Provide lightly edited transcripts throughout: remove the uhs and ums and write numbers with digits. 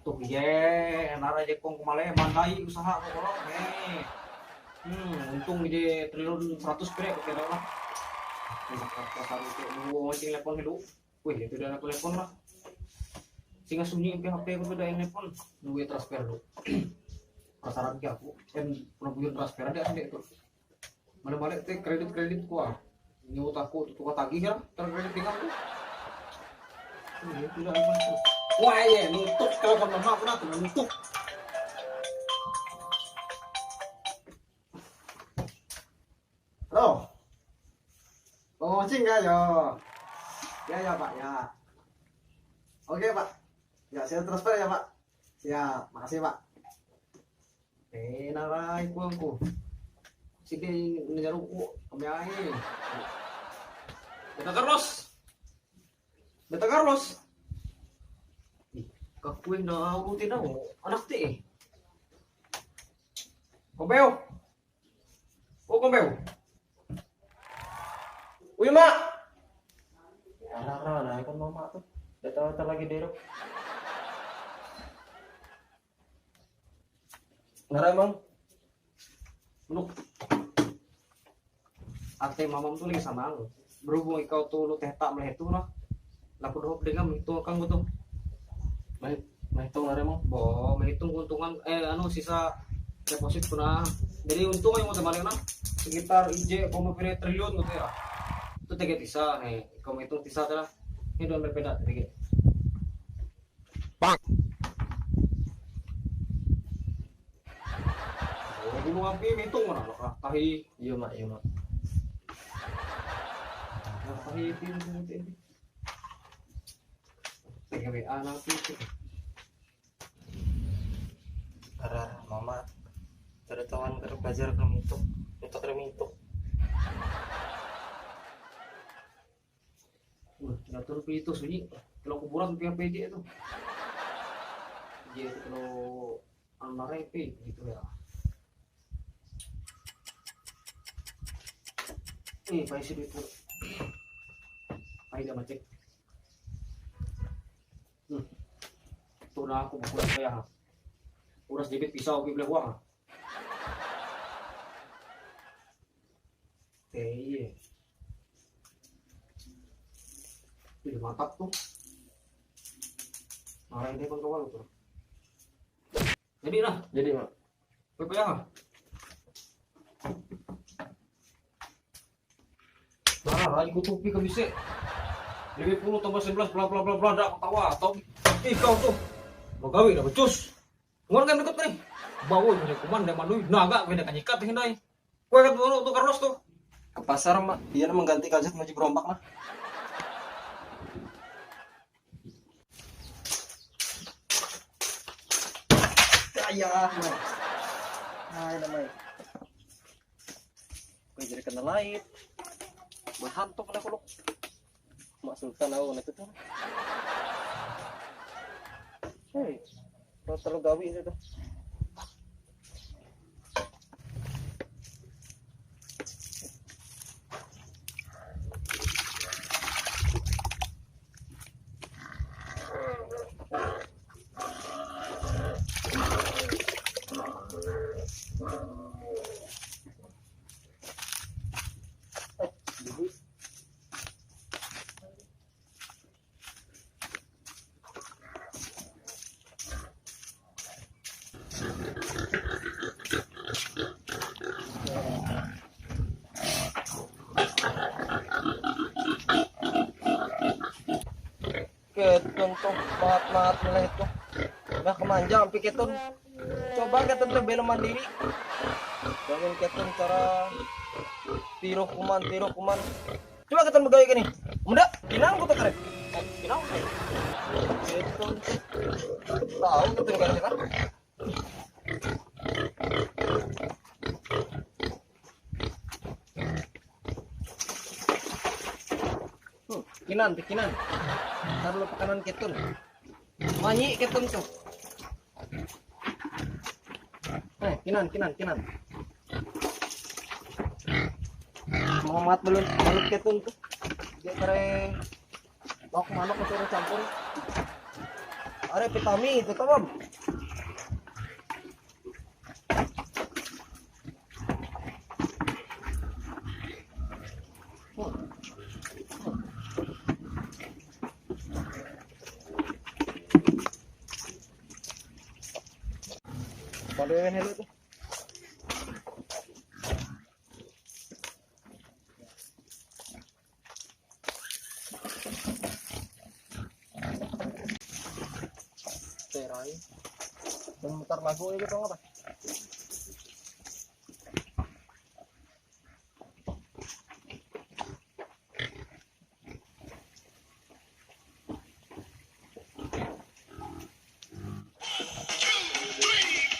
Tuh ye, nara aja kong kemale mandai usaha kok orang untung dia triliun 100 pre oke lah. Pasar itu mau sing telepon hidup. Wih, itu udah telepon lah. Singa sunyi ke HP aku udah yang telepon. Nunggu transfer lu. Pasaran ki aku pernah punya transfer ada sendiri itu. Mana balik teh kredit gua. Nyut aku tuh tagih kan, terkredit tinggal tuh. Ini tidak apa. Wah ya, nutup kalau kan mama pernah tuh nutup. Halo. Oh, mancing ya, yo. Ya Pak ya. Oke Pak. Ya saya transfer ya Pak. Siap, makasih Pak. Narai ku. Sige ngejar ku kamiain. Beta Carlos. Kakuin na ako tinaw. Anak ti eh. Kumbeo. Oh, kumbeo. Uy, mak. Ara, ikon mama tuh. Datang lagi dero. Ngara emang. Menuk. Ate mamam tuh lagi sama lu. Berhubung ikaw tuh lu teh tak melihat tuh lah. Laku doh dengan itu kang betul. Menghitung ada mau, menghitung keuntungan sisa deposit pernah. Jadi untung yang mau teman sekitar IJ triliun gitu ya. Itu tiga tisa nih, kamu hitung tisa adalah ini udah berbeda tiga. Pak. Oh, gunung api hitung mana loh? Tahi, iya mak. Tahi ini. TGWA nanti karena mama tertawan ke belajar untuk remituk ngatur itu sunyi kalau kuburan PPJ itu dia itu kalau almarepe gitu ya pakai sih itu pakai macet. Tuh na ako bukulan kaya ha. Uras dibit pisau ke belah uang. Iya. Ini mantap tuh. Marah ini pun kawal tuh. Jadi mak. Kaya ha. Marah, ikut tupi ke bisa. 50 tambah 11 bla dak ketawa atau kau tuh magawi na becus ngon kan ikut nih bawa punya kuman dan manui naga beda kanyikat hindai kue kan dulu tuh Carlos tuh ke pasar mak dia mengganti kaset maju gerombak mah ayah mah hai namanya kue jadi kena lain berhantuk lah kuluk Sultan aku nak tu. Hei, terlalu gawi itu. Ketun tuh maat mulai itu udah kemanjang sampai ketun coba ketun tuh belum mandiri bangun ketun cara Tiro kuman. Coba kita begawe gini. Muda, kinang ko to kare. Kinang. Ito. Tahu kita kan kita. Kinan. Taruh pakanan ketun. Manyi ketun tuh. Kinan. Muhammad belum ketun tuh. Dia kare bawang manok itu campur. Are pitami itu kan, Bang. Padein hello tuh. Terai. Memutar lagu itu tau apa?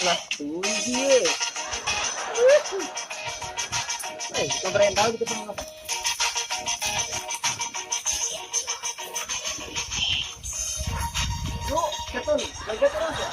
Nah, tuh dia. Kita berental gitu sama apa? Yuk, ketun, lagi terus ya.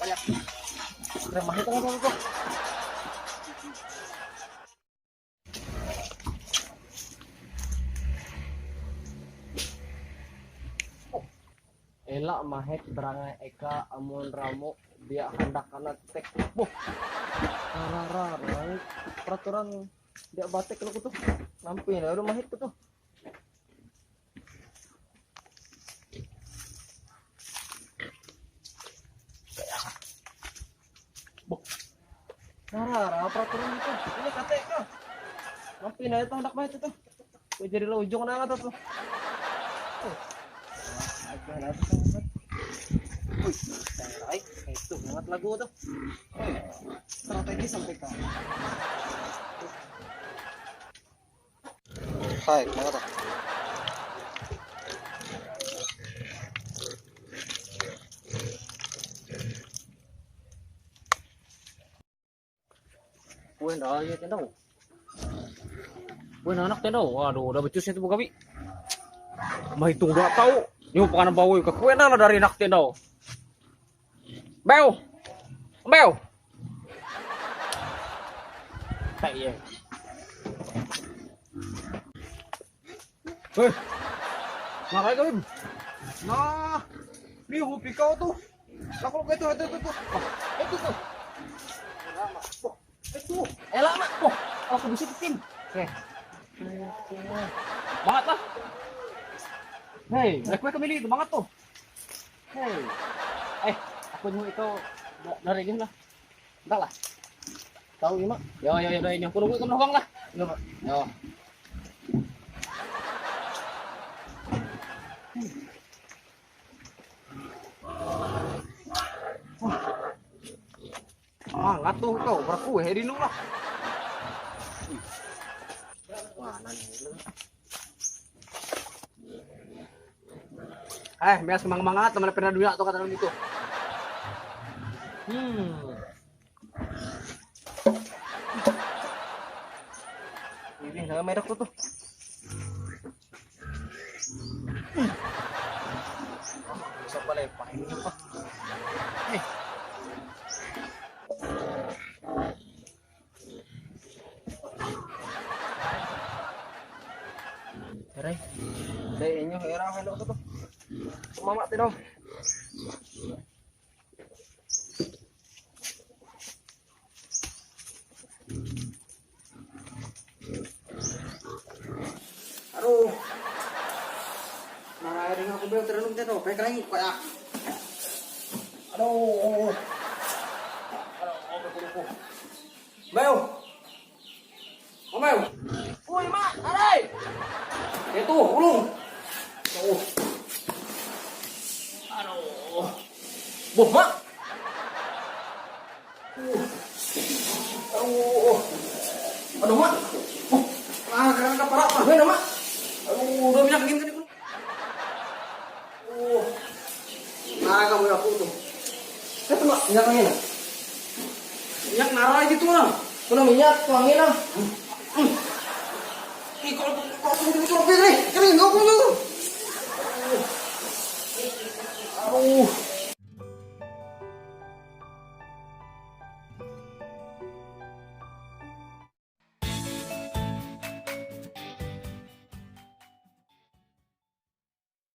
Banyak. Remah itu kan kok. Elak mahet berangai eka amun ramo dia hendak anak tek. Rara peraturan dia batek lu tuh. Nampi lah udah mahit tuh. Rara peraturan itu. Ini KTK. Nampi lah itu hendak mahit itu. Gue jadi lo ujung nang atas tuh. Wih, baik, itu banget lagu tuh. Strategi sampai ke. Hai, banget tuh. Kue dah aja tendau. Kue anak tendau. Waduh, udah becusnya tuh Gabi. Mah hitung 2 tahu. Nyu pakan bawa ke kue dah dari nak tendau. Beo. Tak iya. Ngarai kau. Nah, di hobi kau tuh. Lah kalau itu. Itu tuh. Itu. Lama. Aku bisa bikin. Oke. Banget lah. Hei, kue kemili itu banget tuh. Hei. Aku nyu itu dari ini lah. Entar lah. Tahu ini mah. Yo ini aku nunggu kamu lah. Yo, Mak. Yo. Mangat tuh kau berkue di nu lah. Mana nih? Biar semangat teman pernah dunia tuh kata gitu. Ini jangan merek tuh. Bisa balik paling apa? Herai. Đây inyo hera hello tuh. Mama teh dong. Aduh. Narain aku bel terus teh tuh, kayak lagi kayak. Aduh. Aduh, Mel. Oh, Mel. Woi, Mak, aray! Itu, ulung. Oh. Aduh. Boh, Mak. Aduh. Aduh, Mak. Keren parah, Mak. Gimana, Mak? Aduh, udah minyak gini kan. Kamu ya tuh. Itu, Mak, minyak angin. Minyak nara gitu, Mak. Kuna minyak, tuangin ah. Ih, kalau lebih nih. Kering, nggak punya. Aduh.